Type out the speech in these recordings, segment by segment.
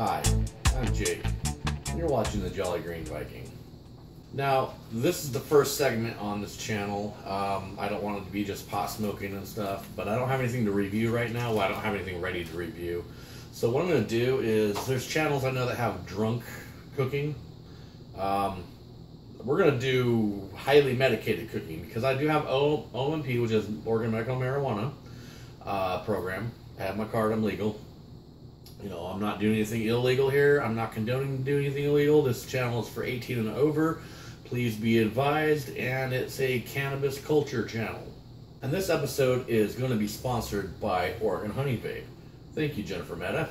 Hi, I'm Jake. You're watching the Jolly Green Viking. Now, this is the first segment on this channel. I don't want it to be just pot smoking and stuff, but I don't have anything to review right now. Well, I don't have anything ready to review. So what I'm going to do is, there's channels I know that have drunk cooking. We're going to do highly medicated cooking because I do have OMP, which is Oregon Medical Marijuana program. I have my card, I'm legal. You know, I'm not doing anything illegal here. I'm not condoning to do anything illegal. This channel is for 18 and over. Please be advised, and it's a cannabis culture channel. And this episode is going to be sponsored by Oregon Honey Vape. Thank you, Jennifer Mehta.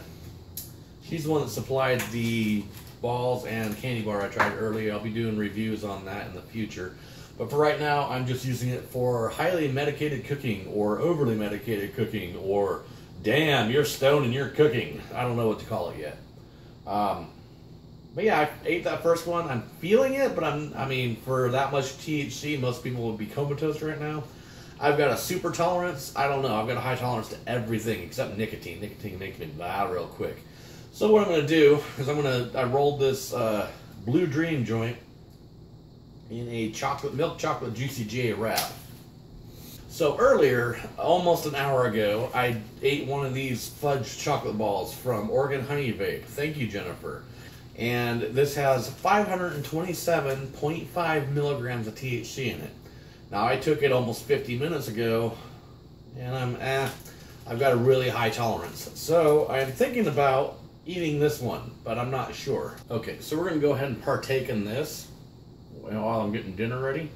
She's the one that supplied the balls and candy bar I tried earlier. I'll be doing reviews on that in the future. But for right now, I'm just using it for highly medicated cooking, or overly medicated cooking, or damn, you're stoned and you're cooking. I don't know what to call it yet. But yeah, I ate that first one. I'm feeling it, but I mean, for that much THC, most people would be comatose right now. I've got a super tolerance. I don't know. I've got a high tolerance to everything except nicotine. Nicotine makes me bad real quick. So what I'm going to do is I rolled this Blue Dream joint in a milk chocolate Juicy J wrap. So earlier, almost an hour ago, I ate one of these fudge chocolate balls from Oregon Honey Vape. Thank you, Jennifer. And this has 527.5 milligrams of THC in it. Now, I took it almost 50 minutes ago, and I've got a really high tolerance. So I'm thinking about eating this one, but I'm not sure. Okay, so we're going to go ahead and partake in this while I'm getting dinner ready.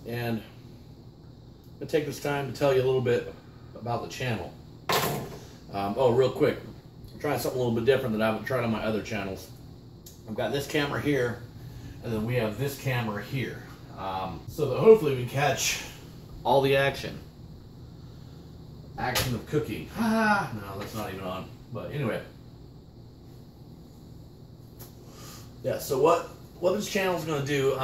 And I'm going to take this time to tell you a little bit about the channel. Oh, real quick, I'm trying something a little bit different that I haven't tried on my other channels. I've got this camera here, and then we have this camera here. So that hopefully we can catch all the action. Action of cooking. No, that's not even on. But anyway. Yeah, so what this channel is going to do,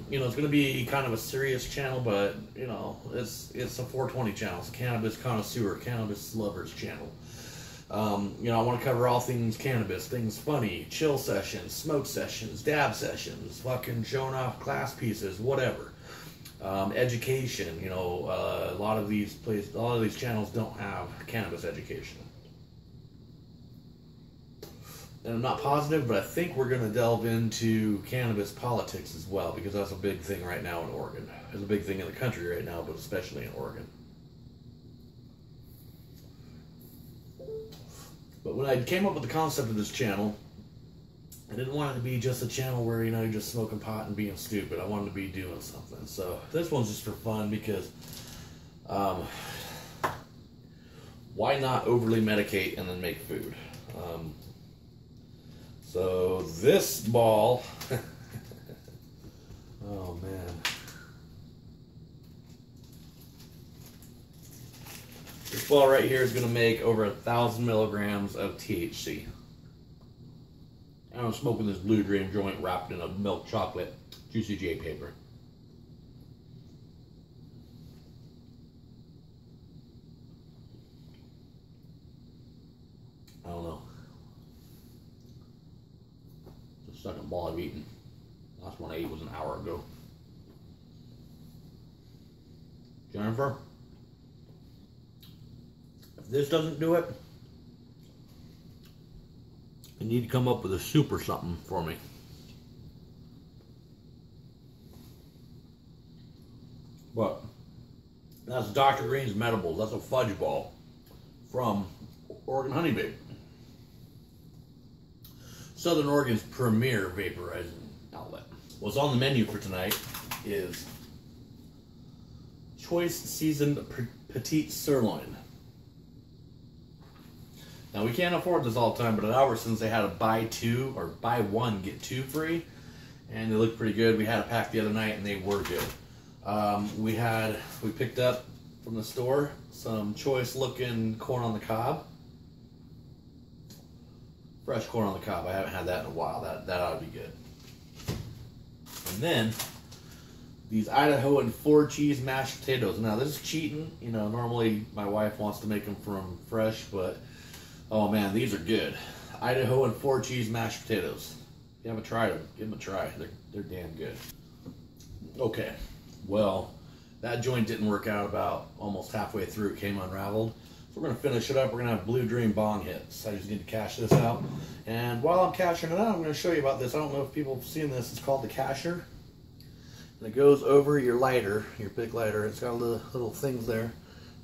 you know, it's going to be kind of a serious channel, but, you know, it's a 420 channel. It's a cannabis connoisseur, cannabis lovers channel. You know, I want to cover all things cannabis, things funny, chill sessions, smoke sessions, dab sessions, fucking showing off class pieces, whatever. Education, you know, a lot of these channels don't have cannabis education. And I'm not positive, but I think we're going to delve into cannabis politics as well, because that's a big thing right now in Oregon. It's a big thing in the country right now, but especially in Oregon. But when I came up with the concept of this channel, I didn't want it to be just a channel where, you know, you're just smoking pot and being stupid. I wanted to be doing something. So this one's just for fun because why not overly medicate and then make food? So this ball, oh man. This ball right here is going to make over 1,000 milligrams of THC. And I'm smoking this Blue Dream joint wrapped in a milk chocolate Juicy J paper. I don't know. It's the second ball I've eaten. Last one I ate was an hour ago. Jennifer, if this doesn't do it, you need to come up with a soup or something for me. But that's Dr. Green's Medibles. That's a fudge ball from Oregon Honey Vape. Southern Oregon's premier vaporizing outlet. What's on the menu for tonight is choice seasoned petite sirloin. Now, we can't afford this all the time, but at Albertsons they had a buy one get two free, and they looked pretty good. We had a pack the other night, and they were good. We picked up from the store some choice looking corn on the cob, fresh corn on the cob. I haven't had that in a while. That ought to be good. And then these Idaho and 4-cheese mashed potatoes. Now this is cheating. You know, normally my wife wants to make them from fresh, but oh man, these are good. Idaho and 4-cheese mashed potatoes. If you haven't tried them, give them a try. They're damn good. Okay, well, that joint didn't work out about almost halfway through. It came unraveled. So we're gonna finish it up. We're gonna have Blue Dream bong hits. I just need to cash this out. And while I'm cashing it out, I'm gonna show you about this. I don't know if people have seen this. It's called the casher. And it goes over your lighter, your big lighter. It's got little things there,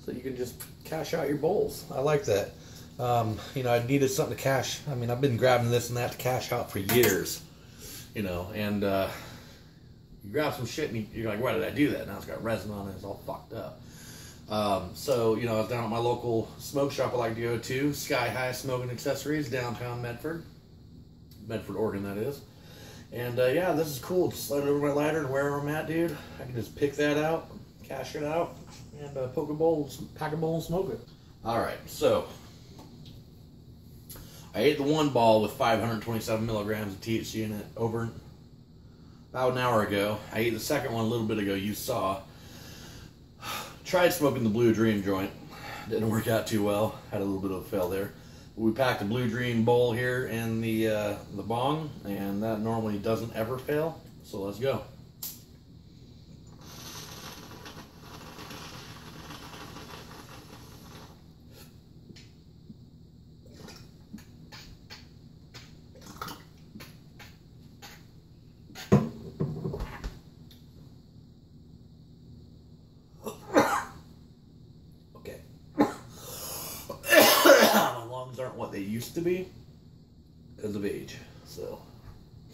so you can just cash out your bowls. I like that. You know, I needed something to cash. I mean, I've been grabbing this and that to cash out for years. You know, and you grab some shit and you're like, why did I do that? Now it's got resin on it. It's all fucked up. So, you know, I was down at my local smoke shop I like to go to, Sky High Smoking Accessories, downtown Medford, Oregon, that is. And yeah, this is cool. Just slide it over my lighter and wherever I'm at, dude, I can just pick that out, cash it out, and poke a bowl, pack a bowl, and smoke it. All right, so I ate the one ball with 527 milligrams of THC in it over about an hour ago. I ate the second one a little bit ago. You saw. Tried smoking the Blue Dream joint. Didn't work out too well. Had a little bit of a fail there. We packed a Blue Dream bowl here in the bong, and that normally doesn't ever fail. So let's go. Aren't what they used to be because of age. So,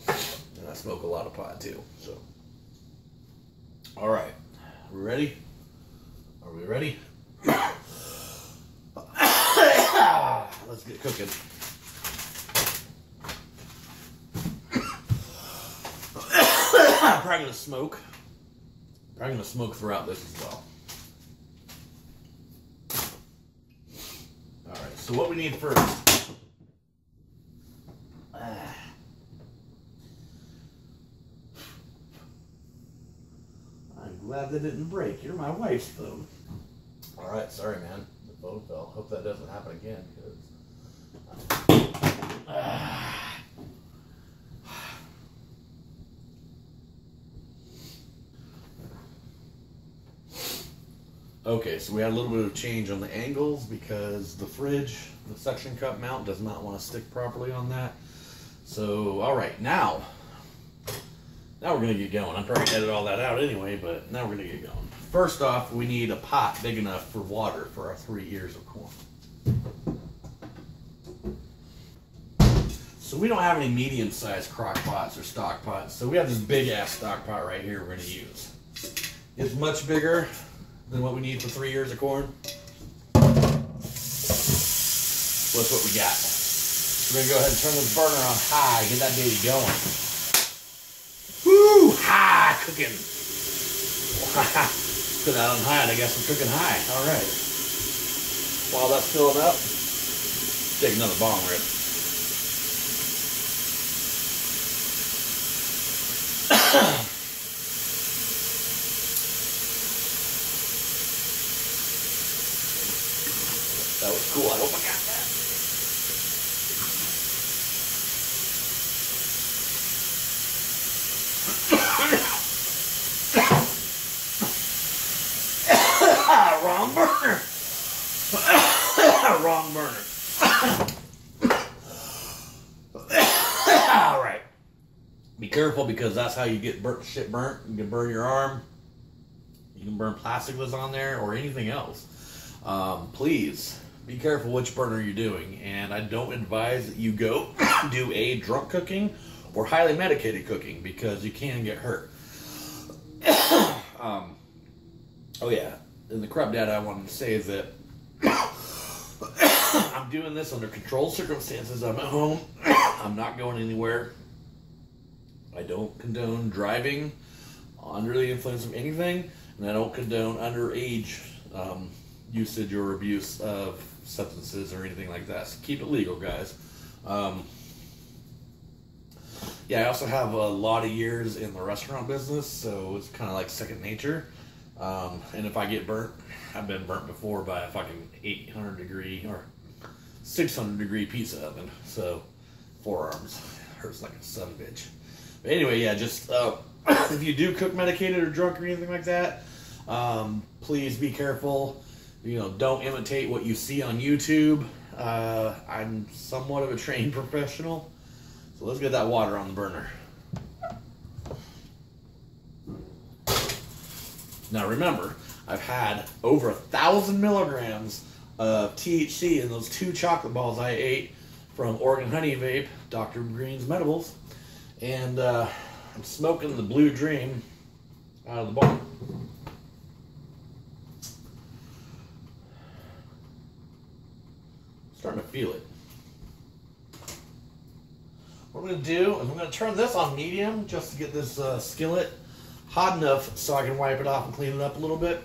and I smoke a lot of pot too. So, all right, are we ready? Are we ready? Let's get cooking. I'm probably gonna smoke. Probably gonna smoke throughout this as well. So what we need first, I'm glad that didn't break. You're my wife's phone. All right, sorry, man. The phone fell. Hope that doesn't happen again. Okay, so we had a little bit of change on the angles because the fridge, the suction cup mount does not want to stick properly on that. So, all right, now we're going to get going. I'm probably going to edit all that out anyway, but now we're going to get going. First off, we need a pot big enough for water for our 3 ears of corn. So we don't have any medium-sized crock pots or stock pots, so we have this big-ass stock pot right here we're going to use. It's much bigger than what we need for 3 ears of corn. So that's what we got. We're gonna go ahead and turn this burner on high, get that baby going. Woo! High cooking. Put that on high, and I guess we're cooking high. All right. While that's filling up, take another bong rip. That was cool. I hope I got that. Wrong burner. Wrong burner. All right. Be careful because that's how you get shit burnt. You can burn your arm. You can burn plastic that's on there or anything else. Please be careful which burner you're doing, and I don't advise that you go do a drunk cooking or highly medicated cooking because you can get hurt. Oh yeah, in the Crub Dad I wanted to say is that I'm doing this under controlled circumstances. I'm at home. I'm not going anywhere. I don't condone driving under the influence of anything, and I don't condone underage usage or abuse of substances or anything like that. So keep it legal, guys. Yeah, I also have a lot of years in the restaurant business, so it's kind of like second nature. And if I get burnt, I've been burnt before by a fucking 800 degree or 600 degree pizza oven. So forearms hurts like a son of a bitch. But anyway, yeah, just if you do cook medicated or drunk or anything like that, please be careful. You know, don't imitate what you see on YouTube. I'm somewhat of a trained professional. So let's get that water on the burner. Now remember, I've had over 1,000 milligrams of THC in those 2 chocolate balls I ate from Oregon Honey Vape, Dr. Green's Medibles. And I'm smoking the Blue Dream out of the bar. Starting to feel it. What I'm going to do is I'm going to turn this on medium just to get this skillet hot enough so I can wipe it off and clean it up a little bit.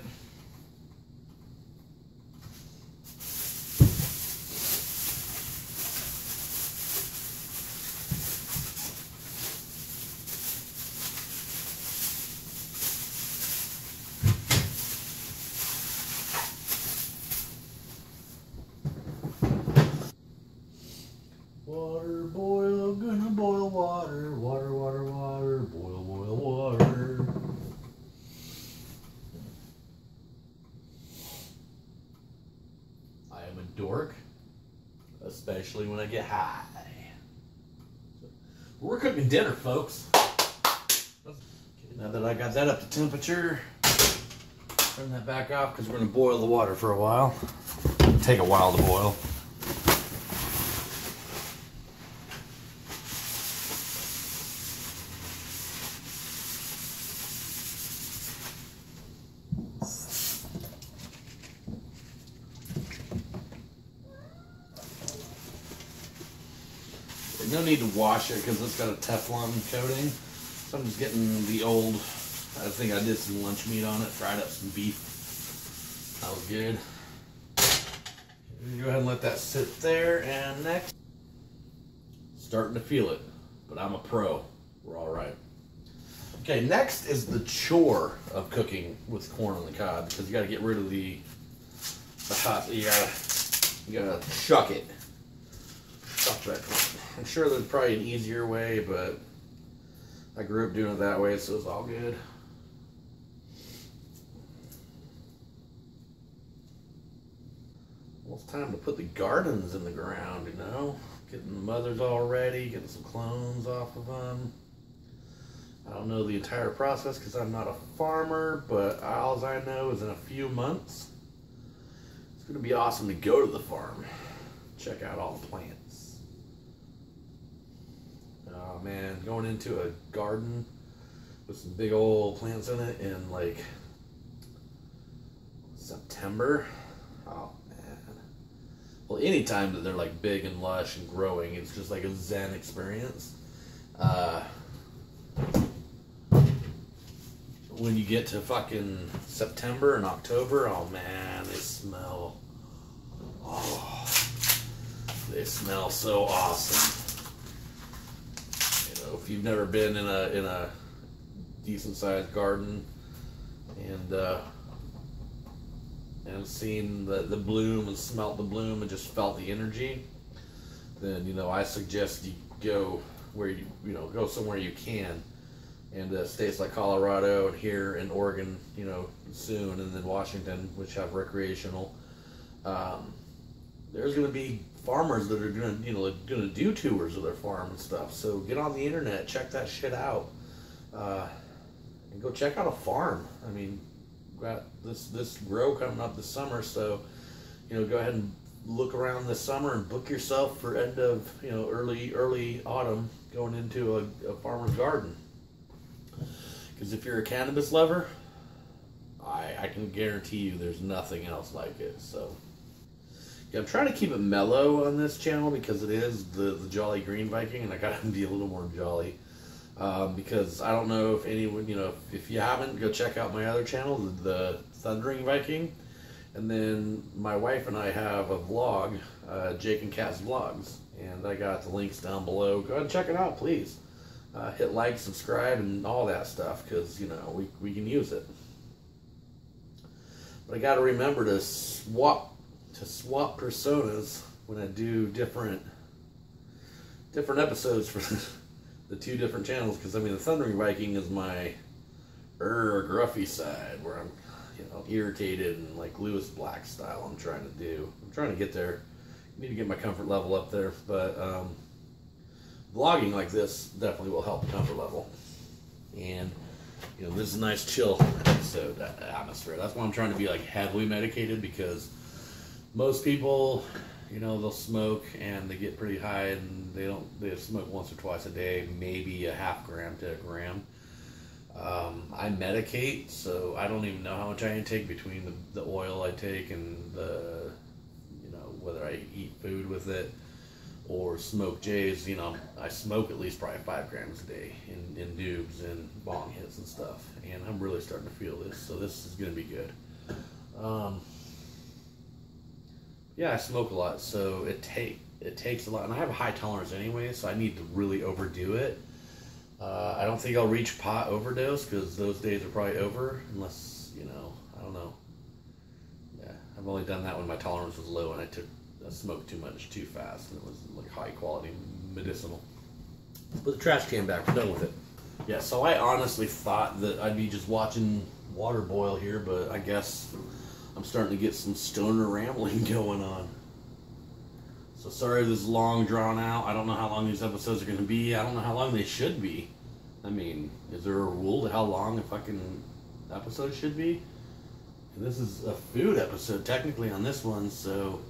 Water, boil, gonna boil water, water, water, water, boil, boil, water. I am a dork, especially when I get high. We're cooking dinner, folks. Okay, now that I got that up to temperature, turn that back off because we're gonna boil the water for a while. It'll take a while to boil. No need to wash it because it's got a Teflon coating. So I'm just getting the old, I think I did some lunch meat on it, fried up some beef. That was good. Go ahead and let that sit there. And next, starting to feel it, but I'm a pro. We're all right. Okay, next is the chore of cooking with corn on the cob because you got to get rid of the hot. You gotta shuck it. Shuck that corn. I'm sure there's probably an easier way, but I grew up doing it that way, so it's all good. Well, it's time to put the gardens in the ground, you know? Getting the mothers all ready, getting some clones off of them. I don't know the entire process because I'm not a farmer, but all I know is in a few months, it's going to be awesome to go to the farm. Check out all the plants. Oh man, going into a garden with some big old plants in it in like September. Oh man. Well, anytime that they're like big and lush and growing, it's just like a zen experience. When you get to fucking September and October, oh man, they smell. Oh, they smell so awesome. If you've never been in a decent sized garden and seen the bloom and smelt the bloom and just felt the energy, then I suggest you go where go somewhere you can, and states like Colorado and here in Oregon soon, and then Washington, which have recreational. There's going to be farmers that are going to do tours of their farm and stuff. So get on the internet, check that shit out, and go check out a farm. I mean, got this grow coming up this summer, so go ahead and look around this summer and book yourself for end of early autumn going into a farmer's garden. Because if you're a cannabis lover, I can guarantee you there's nothing else like it. So. Yeah, I'm trying to keep it mellow on this channel because it is the Jolly Green Viking, and I gotta be a little more jolly. Because I don't know if anyone, if you haven't, go check out my other channel, the Thundering Viking. And then my wife and I have a vlog, Jake and Cat's Vlogs, and I got the links down below. Go ahead and check it out, please. hit like, subscribe, and all that stuff, because you know we can use it. But I got to remember to swap personas when I do different episodes for the two different channels, because I mean the Thundering Viking is my gruffy side, where I'm, you know, irritated and like Lewis Black style. I'm trying to get there. I need to get my comfort level up there, but vlogging like this definitely will help the comfort level. And you know, this is a nice chill episode atmosphere. That's why I'm trying to be like heavily medicated, because most people, you know, they'll smoke and they get pretty high, and they smoke once or twice a day, maybe a half gram to a gram. I medicate, so I don't even know how much I intake between the oil I take and the, you know, whether I eat food with it or smoke J's. You know, I smoke at least probably 5 grams a day in dubs and bong hits and stuff, and I'm really starting to feel this, so this is going to be good. Yeah, I smoke a lot, so it takes a lot, and I have a high tolerance anyway, so I need to really overdo it. I don't think I'll reach pot overdose, because those days are probably over, unless, you know, I don't know. Yeah, I've only done that when my tolerance was low and I smoked too much too fast, and it was like high quality medicinal. Put the trash can back, we're done with it. Yeah, so I honestly thought that I'd be just watching water boil here, but I guess I'm starting to get some stoner rambling going on. So sorry this is long, drawn out. I don't know how long these episodes are going to be. I don't know how long they should be. I mean, is there a rule to how long a fucking episode should be? And this is a food episode technically on this one, so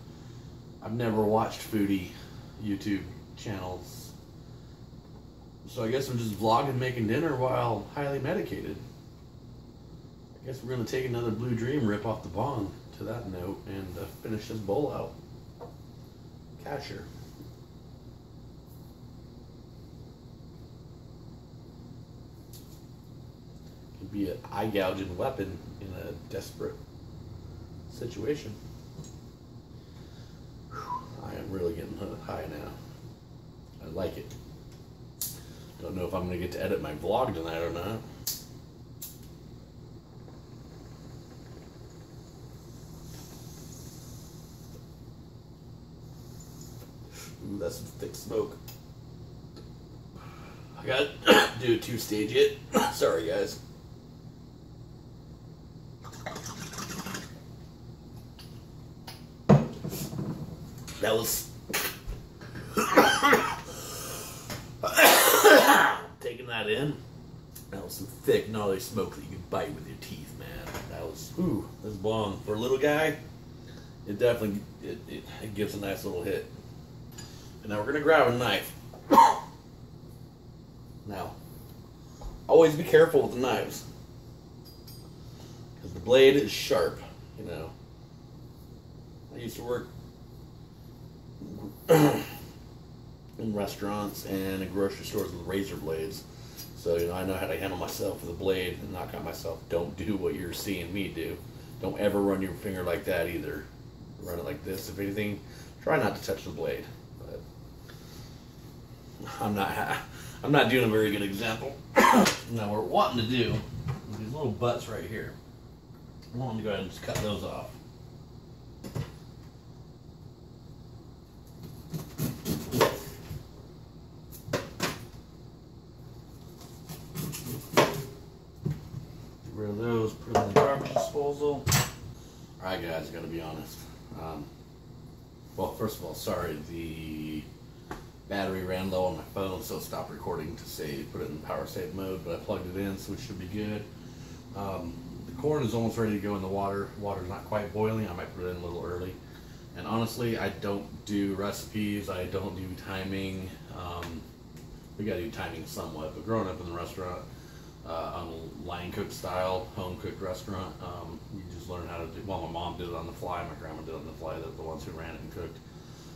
I've never watched foodie YouTube channels. So I guess I'm just vlogging making dinner while highly medicated. I guess we're going to take another Blue Dream rip off the bong to that note and finish this bowl out. Casher. Could be an eye gouging weapon in a desperate situation. I am really getting high now. I like it. Don't know if I'm going to get to edit my vlog tonight or not. Ooh, that's some thick smoke. I gotta do a 2-stage it. Sorry, guys. That was taking that in. That was some thick, gnarly smoke that you can bite with your teeth, man. That was, ooh, this bong for a little guy. It definitely it gives a nice little hit. And now we're gonna grab a knife. Now, always be careful with the knives, because the blade is sharp. You know, I used to work in restaurants and in grocery stores with razor blades, so you know I know how to handle myself with a blade and knock out myself. Don't do what you're seeing me do. Don't ever run your finger like that either. Run it like this. If anything, try not to touch the blade. But I'm not doing a very good example. Now we're wanting to do these little butts right here. I want to go ahead and just cut those off. Get rid of those, put them in the garbage disposal. Alright guys, I gotta be honest. Well, first of all, sorry, the battery ran low on my phone, so it stopped recording to put it in power save mode, but I plugged it in, so it should be good. The corn is almost ready to go in the water. Water's not quite boiling. I might put it in a little early. And honestly, I don't do recipes. I don't do timing. We gotta do timing somewhat, but growing up in the restaurant, on a line cook style, home cooked restaurant, you just learn how to do, well, my mom did it on the fly, my grandma did it on the fly, they're the ones who ran it and cooked.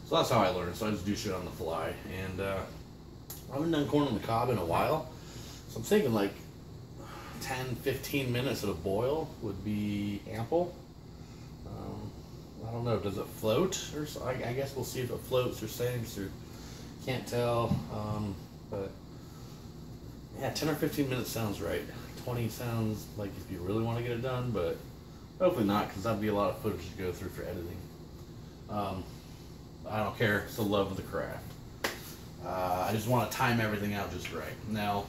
So that's how I learned, so I just do shit on the fly. And I haven't done corn on the cob in a while, so I'm thinking like 10-15 minutes at a boil would be ample. I don't know, does it float? Or so? I guess we'll see if it floats or sinks, or can't tell. But Yeah, 10 or 15 minutes sounds right. 20 sounds like if you really want to get it done, but hopefully not, because that'd be a lot of footage to go through for editing. I don't care. It's the love of the craft. I just want to time everything out just right. Now,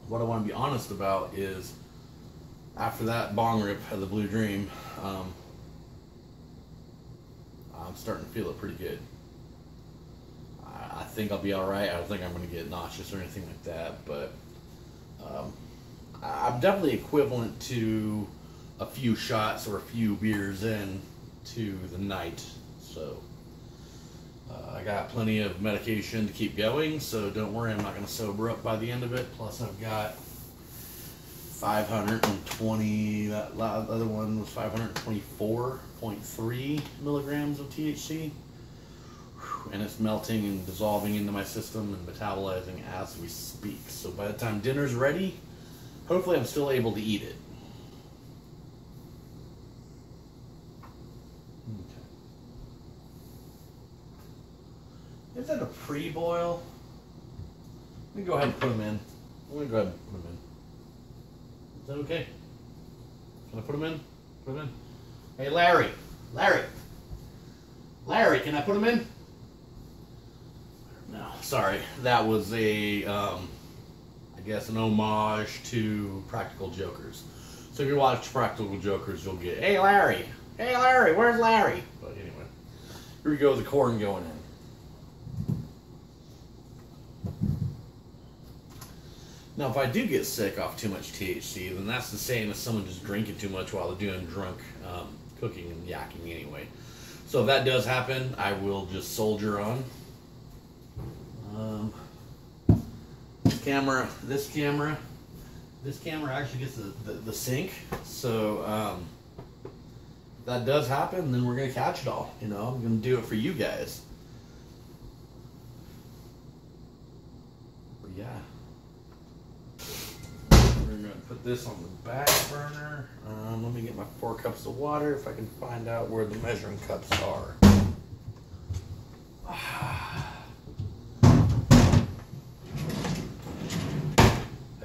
what I want to be honest about is, after that bong rip of the Blue Dream, I'm starting to feel it pretty good. I think I'll be alright. I don't think I'm going to get nauseous or anything like that, but I'm definitely equivalent to a few shots or a few beers in to the night. So I got plenty of medication to keep going, so don't worry, I'm not going to sober up by the end of it. Plus I've got 520, that other one was 524.3 milligrams of THC. And it's melting and dissolving into my system and metabolizing as we speak. So by the time dinner's ready, hopefully I'm still able to eat it. Okay. Is that a pre-boil? Let me go ahead and put them in. I'm going to go ahead and put them in. Is that okay? Can I put them in? Put them in. Hey, Larry. Larry, can I put them in? No, sorry. That was a, I guess, an homage to Practical Jokers. So if you watch Practical Jokers, you'll get, hey, Larry, where's Larry? But anyway, here we go, the corn going in. Now, if I do get sick off too much THC, then that's the same as someone just drinking too much while they're doing drunk cooking and yakking anyway. So if that does happen, I will just soldier on. This camera actually gets the sync. So if that does happen, then we're gonna catch it all. You know, I'm gonna do it for you guys. But yeah, we're gonna put this on the back burner. Let me get my 4 cups of water if I can find out where the measuring cups are.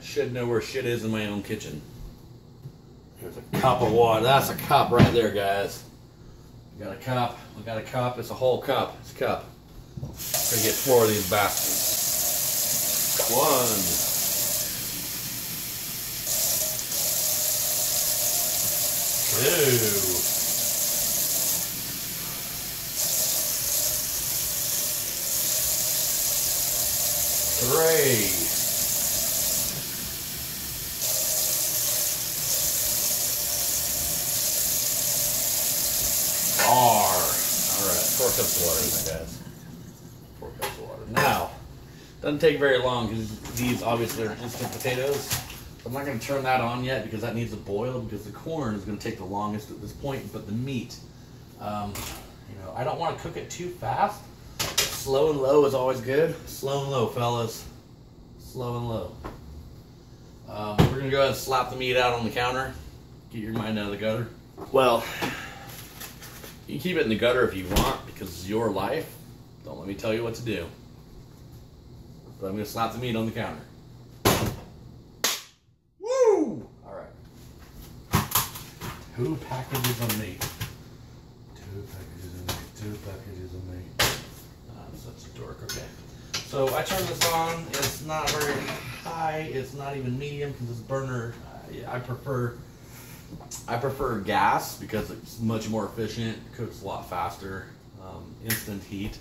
Should know where shit is in my own kitchen. There's a cup of water. That's a cup right there, guys. We got a cup. We got a cup. It's a whole cup. It's a cup. We're gonna get 4 of these baskets. 1. 2. 3. 4 cups of water, my guys. 4 cups of water. Now, doesn't take very long because these obviously are instant potatoes. I'm not going to turn that on yet because that needs to boil, because the corn is going to take the longest at this point. But the meat, you know, I don't want to cook it too fast. Slow and low is always good. Slow and low, fellas. Slow and low. We're going to go ahead and slap the meat out on the counter. Get your mind out of the gutter. Well, you can keep it in the gutter if you want, because it's your life. Don't let me tell you what to do. But I'm going to slap the meat on the counter. Woo! Alright. 2 packages of meat. 2 packages of meat. 2 packages of meat. I'm such a dork. Okay. So I turn this on. It's not very high. It's not even medium, because this burner, I prefer gas because it's much more efficient, cooks a lot faster, instant heat.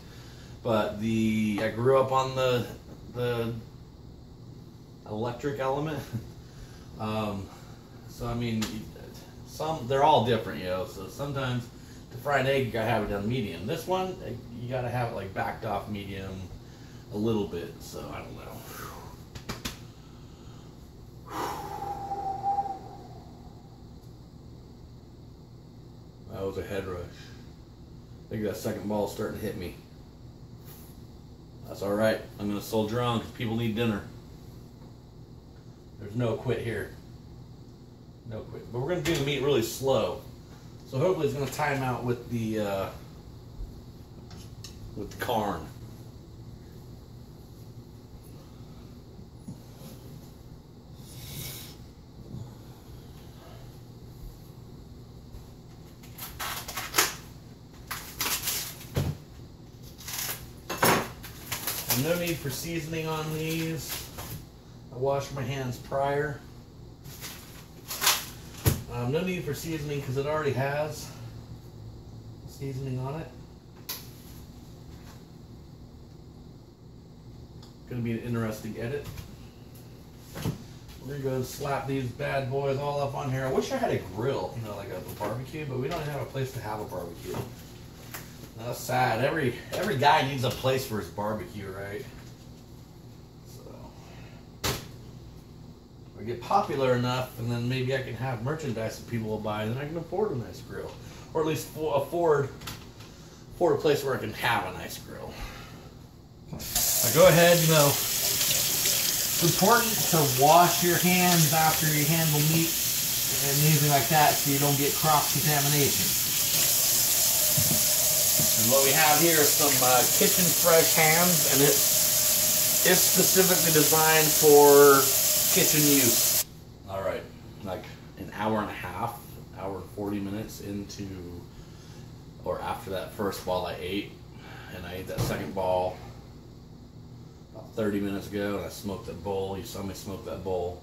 But I grew up on the electric element. So I mean, they're all different, you know. So sometimes to fry an egg, you gotta have it done medium. This one, you gotta have it like backed off medium a little bit. So I don't know. That was a head rush. I think that second ball is starting to hit me. That's alright. I'm going to soldier on because people need dinner. There's no quit here. No quit. But we're going to do the meat really slow. So hopefully it's going to time out with the corn. No need for seasoning on these. I washed my hands prior. No need for seasoning because it already has seasoning on it. Gonna be an interesting edit. We're gonna go and slap these bad boys all up on here. I wish I had a grill, you know, like a barbecue, but we don't have a place to have a barbecue. That's sad. Every guy needs a place for his barbecue, right? So we get popular enough, and then maybe I can have merchandise that people will buy, and then I can afford a nice grill, or at least afford a place where I can have a nice grill. Now go ahead, you know. It's important to wash your hands after you handle meat and anything like that so you don't get cross-contamination. And what we have here is some kitchen fresh hams, and it's specifically designed for kitchen use. All right, like an hour and a half, hour and 40 minutes into, or after that first ball I ate, and I ate that second ball 30 minutes ago, and I smoked that bowl. You saw me smoke that bowl.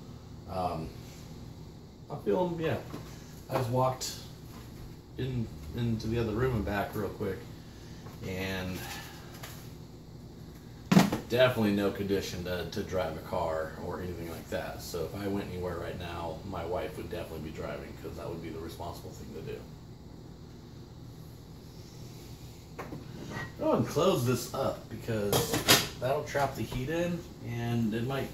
I'm feeling, yeah. I just walked into the other room and back real quick, and definitely no condition to drive a car or anything like that. So if I went anywhere right now, my wife would definitely be driving because that would be the responsible thing to do. Go ahead and close this up because that'll trap the heat in, and it might,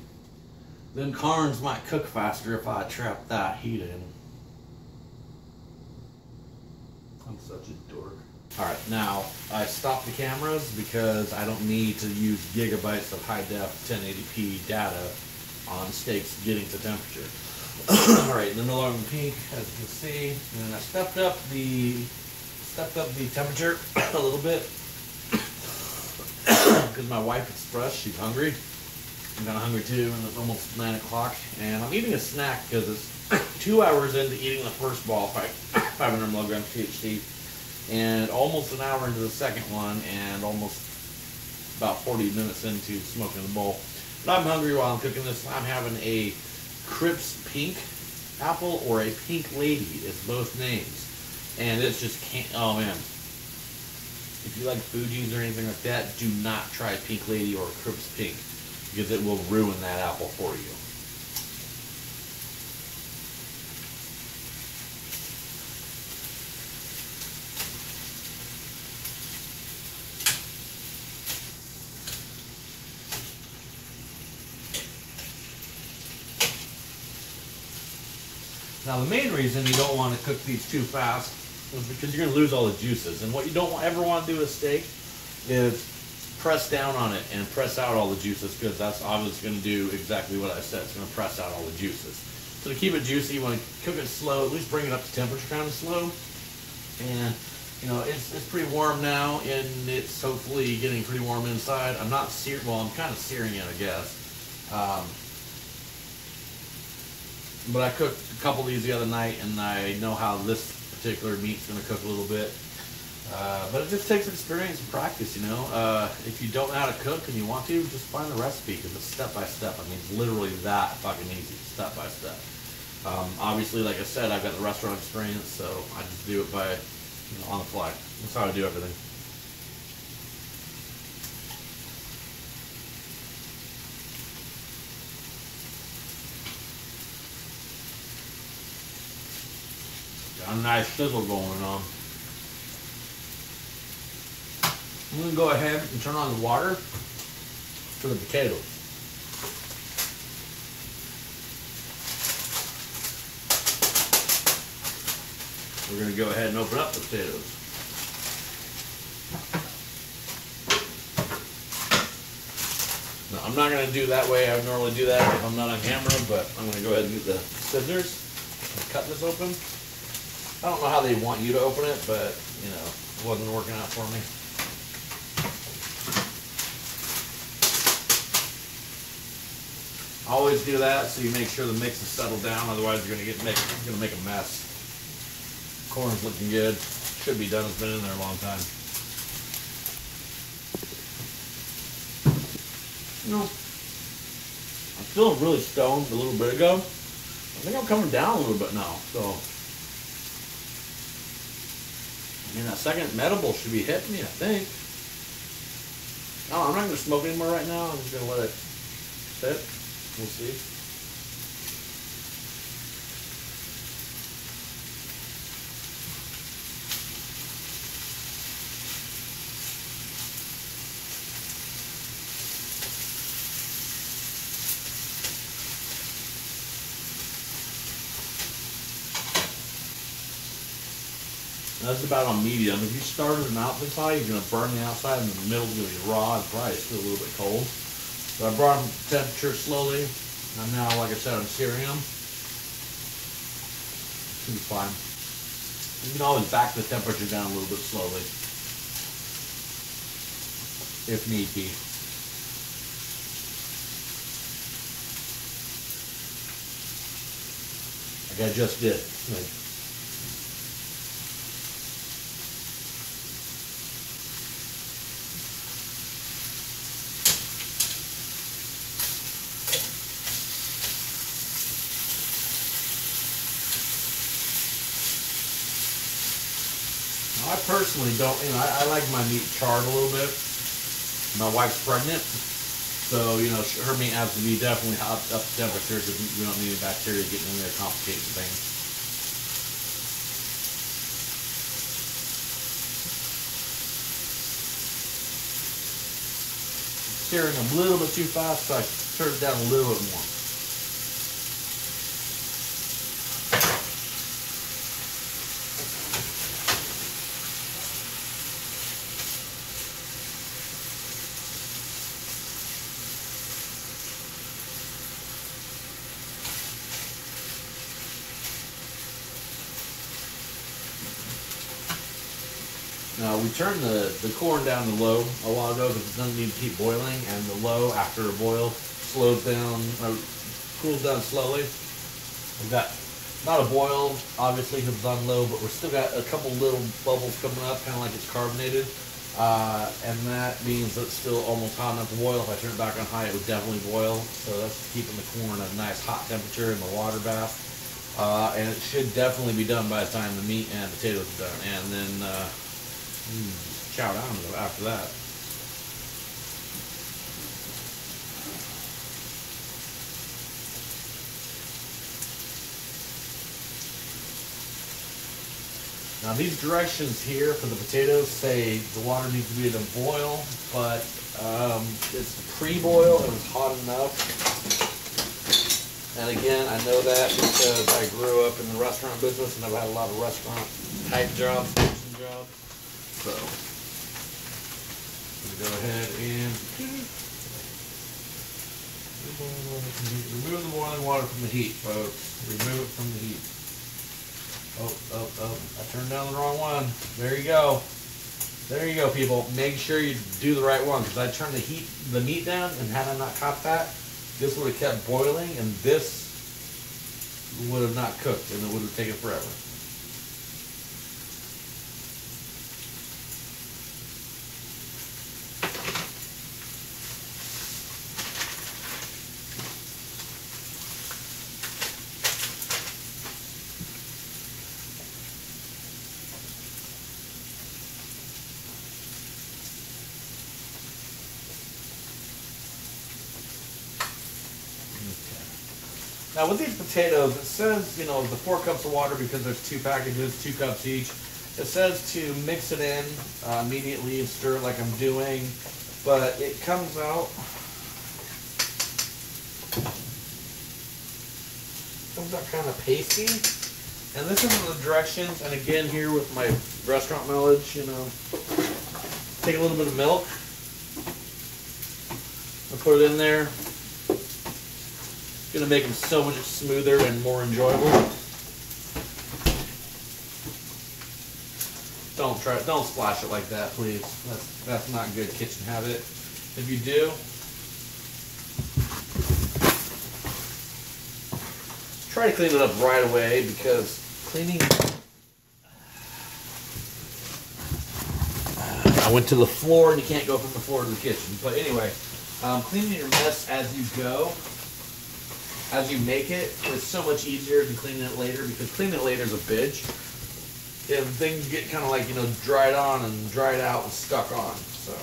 then corns might cook faster if I trap that heat in. I'm such a dork. Alright, now I stopped the cameras because I don't need to use gigabytes of high def 1080p data on steaks getting to temperature. Alright, they're no longer pink, as you can see, and then I stepped up the temperature a little bit because my wife expressed she's hungry. I'm kind of hungry too, and it's almost 9 o'clock, and I'm eating a snack because it's 2 hours into eating the first ball, 500 milligrams THC, and almost an hour into the second one, and almost about 40 minutes into smoking the bowl. But I'm hungry while I'm cooking this. I'm having a Crips Pink Apple or a Pink Lady is both names, and it's just can't. Oh man. If you like Fuji's or anything like that, do not try Pink Lady or Crips Pink because it will ruin that apple for you. Now the main reason you don't want to cook these too fast is because you're going to lose all the juices. And what you don't ever want to do with steak is press down on it and press out all the juices, because that's obviously going to do exactly what I said. It's going to press out all the juices. So to keep it juicy, you want to cook it slow, at least bring it up to temperature kind of slow. And you know, it's pretty warm now, and it's hopefully getting pretty warm inside. I'm not searing, well, I'm kind of searing it, I guess. But I cooked a couple of these the other night, and I know how this particular meat's going to cook a little bit. But it just takes experience and practice, you know. If you don't know how to cook and you want to, just find the recipe, because it's step by step. I mean, it's literally that fucking easy, step by step. Obviously, like I said, I've got the restaurant experience, so I just do it by, you know, on the fly. That's how I do everything. Got a nice sizzle going on. I'm going to go ahead and turn on the water for the potatoes. We're going to go ahead and open up the potatoes. Now, I'm not going to do that way. I would normally do that if I'm not on camera, but I'm going to go ahead and get the scissors and cut this open. I don't know how they want you to open it, but, you know, it wasn't working out for me. Always do that so you make sure the mix is settled down. Otherwise, you're gonna make a mess. Corn's looking good. Should be done. It's been in there a long time. You know, I'm feeling really stoned a little bit ago. I think I'm coming down a little bit now. So, I mean, that second medical should be hitting me, I think. Oh, I'm not going to smoke anymore right now. I'm just going to let it sit. We'll see. That's about on medium. If you started them out this high, you're going to burn the outside and the middle's going to be raw and probably still a little bit cold. So I brought them to temperature slowly. And now, like I said, I'm searing them. Should be fine. You can always back the temperature down a little bit slowly, if need be. Like I just did. I personally don't, I like my meat charred a little bit. My wife's pregnant, so, her meat has to be definitely up to temperature because we don't need any bacteria getting in there complicating things. Searing a little bit too fast, so I turned it down a little bit more. Now we turned the corn down to low a while ago because it doesn't need to keep boiling, and the low after a boil slows down, cools down slowly. We've got not a boil, obviously, because it's on low, but we're still got a couple little bubbles coming up, kind of like it's carbonated, and that means that it's still almost hot enough to boil. If I turn it back on high, it would definitely boil. So that's keeping the corn at a nice hot temperature in the water bath, and it should definitely be done by the time the meat and potatoes are done, and then. Chow down after that. Now these directions here for the potatoes say the water needs to be at a boil, but it's pre-boil and it's hot enough. And again, I know that because I grew up in the restaurant business and I've had a lot of restaurant type jobs, kitchen jobs. So, I'm going to go ahead and remove the boiling water from the heat, folks. Remove it from the heat. Oh, I turned down the wrong one. There you go. There you go, people. Make sure you do the right one, because I turned the meat down, and had I not caught that, this would have kept boiling, and this would have not cooked, and it would have taken forever. Now with these potatoes, it says, the 4 cups of water, because there's 2 packages, 2 cups each. It says to mix it in immediately and stir it like I'm doing, but it comes out kind of pasty. And this is the directions, and again here with my restaurant knowledge, take a little bit of milk and put it in there. Gonna make them so much smoother and more enjoyable. Don't splash it like that, please. That's not good kitchen habit. If you do, try to clean it up right away, because cleaning. I went to the floor, and you can't go from the floor to the kitchen. But anyway. Cleaning your mess as you go, as you make it, is so much easier than cleaning it later, because cleaning it later is a bitch. And things get kind of like, you know, dried on and dried out and stuck on. So,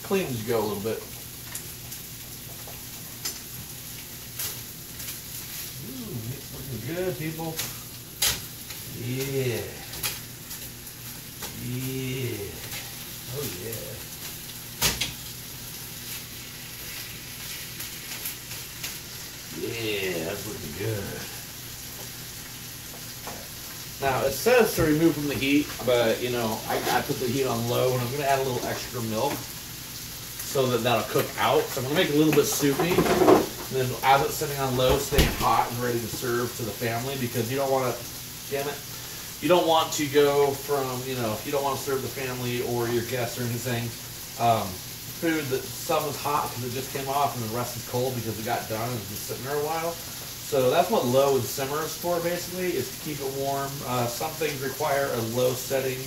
clean as you go a little bit. Ooh, it's looking good, people. Yeah. Yeah. Oh, yeah. Yeah, that's looking good. Now, it says to remove from the heat, but, you know, I put the heat on low, and I'm going to add a little extra milk so that that'll cook out. So I'm going to make it a little bit soupy, and then as it's sitting on low, staying hot and ready to serve to the family, because you don't want to, damn it, you don't want to go from, you know, you don't want to serve the family or your guests or anything food that some is hot because it just came off and the rest is cold because it got done and it's been sitting there a while. So that's what low and simmer is for, basically, is to keep it warm. Some things require a low setting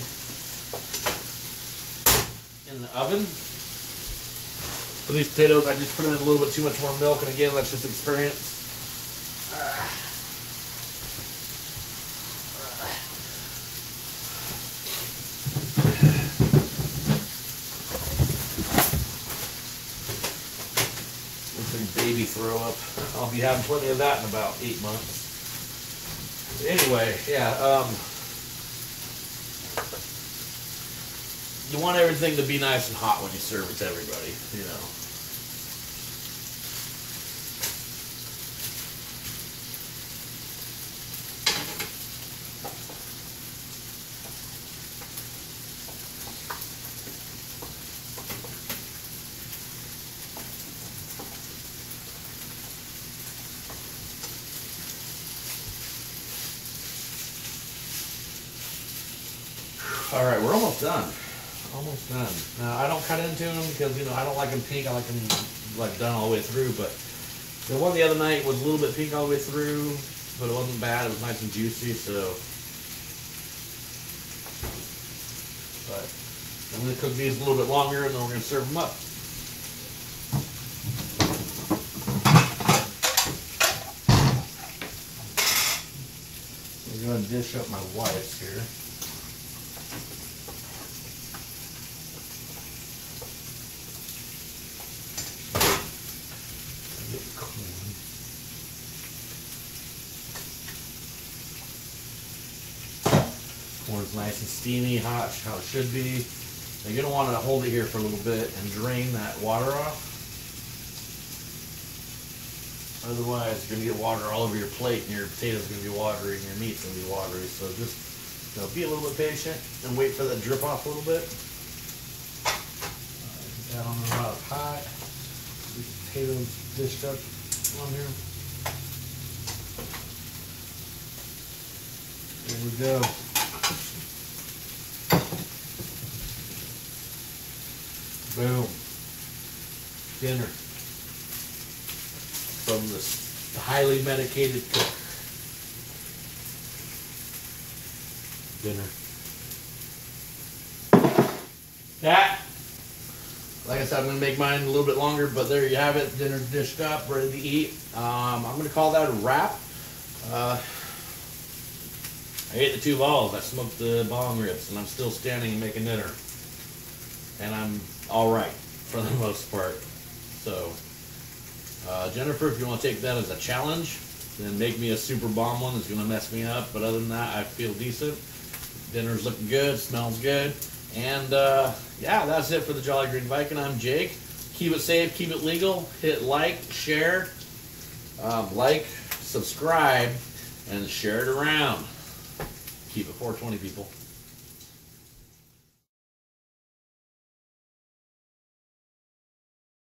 in the oven. For these potatoes, I just put in a little bit too much more milk, and again, that's just experience. Baby throw up. I'll be having plenty of that in about 8 months. Anyway, yeah, you want everything to be nice and hot when you serve it to everybody, you know. All right, we're almost done. Almost done. Now, I don't cut into them because, you know, I don't like them pink. I like them, like, done all the way through. But the one the other night was a little bit pink all the way through, but it wasn't bad. It was nice and juicy, so. But I'm going to cook these a little bit longer, and then we're going to serve them up. I'm going to dish up my whites here. Corn's nice and steamy, hot, how it should be. Now you're going to want to hold it here for a little bit and drain that water off. Otherwise, you're going to get water all over your plate, and your potatoes are going to be watery, and your meat's going to be watery. So just, you know, be a little bit patient and wait for that drip off a little bit. Get that on the hot pot. These potatoes dished up on here. There we go. Boom. Dinner from this highly medicated cook. Dinner. That, like I said, I'm going to make mine a little bit longer, but there you have it. Dinner's dished up, ready to eat. I'm going to call that a wrap. I ate the 2 balls. I smoked the bong ribs, and I'm still standing and making dinner. And I'm all right for the most part. So, Jennifer, if you want to take that as a challenge, then make me a super bomb one that's going to mess me up. But other than that, I feel decent. Dinner's looking good, smells good. And yeah, that's it for the Jolly Green Viking. I'm Jake. Keep it safe, keep it legal. Hit like, share, subscribe, and share it around. Keep it 420, people.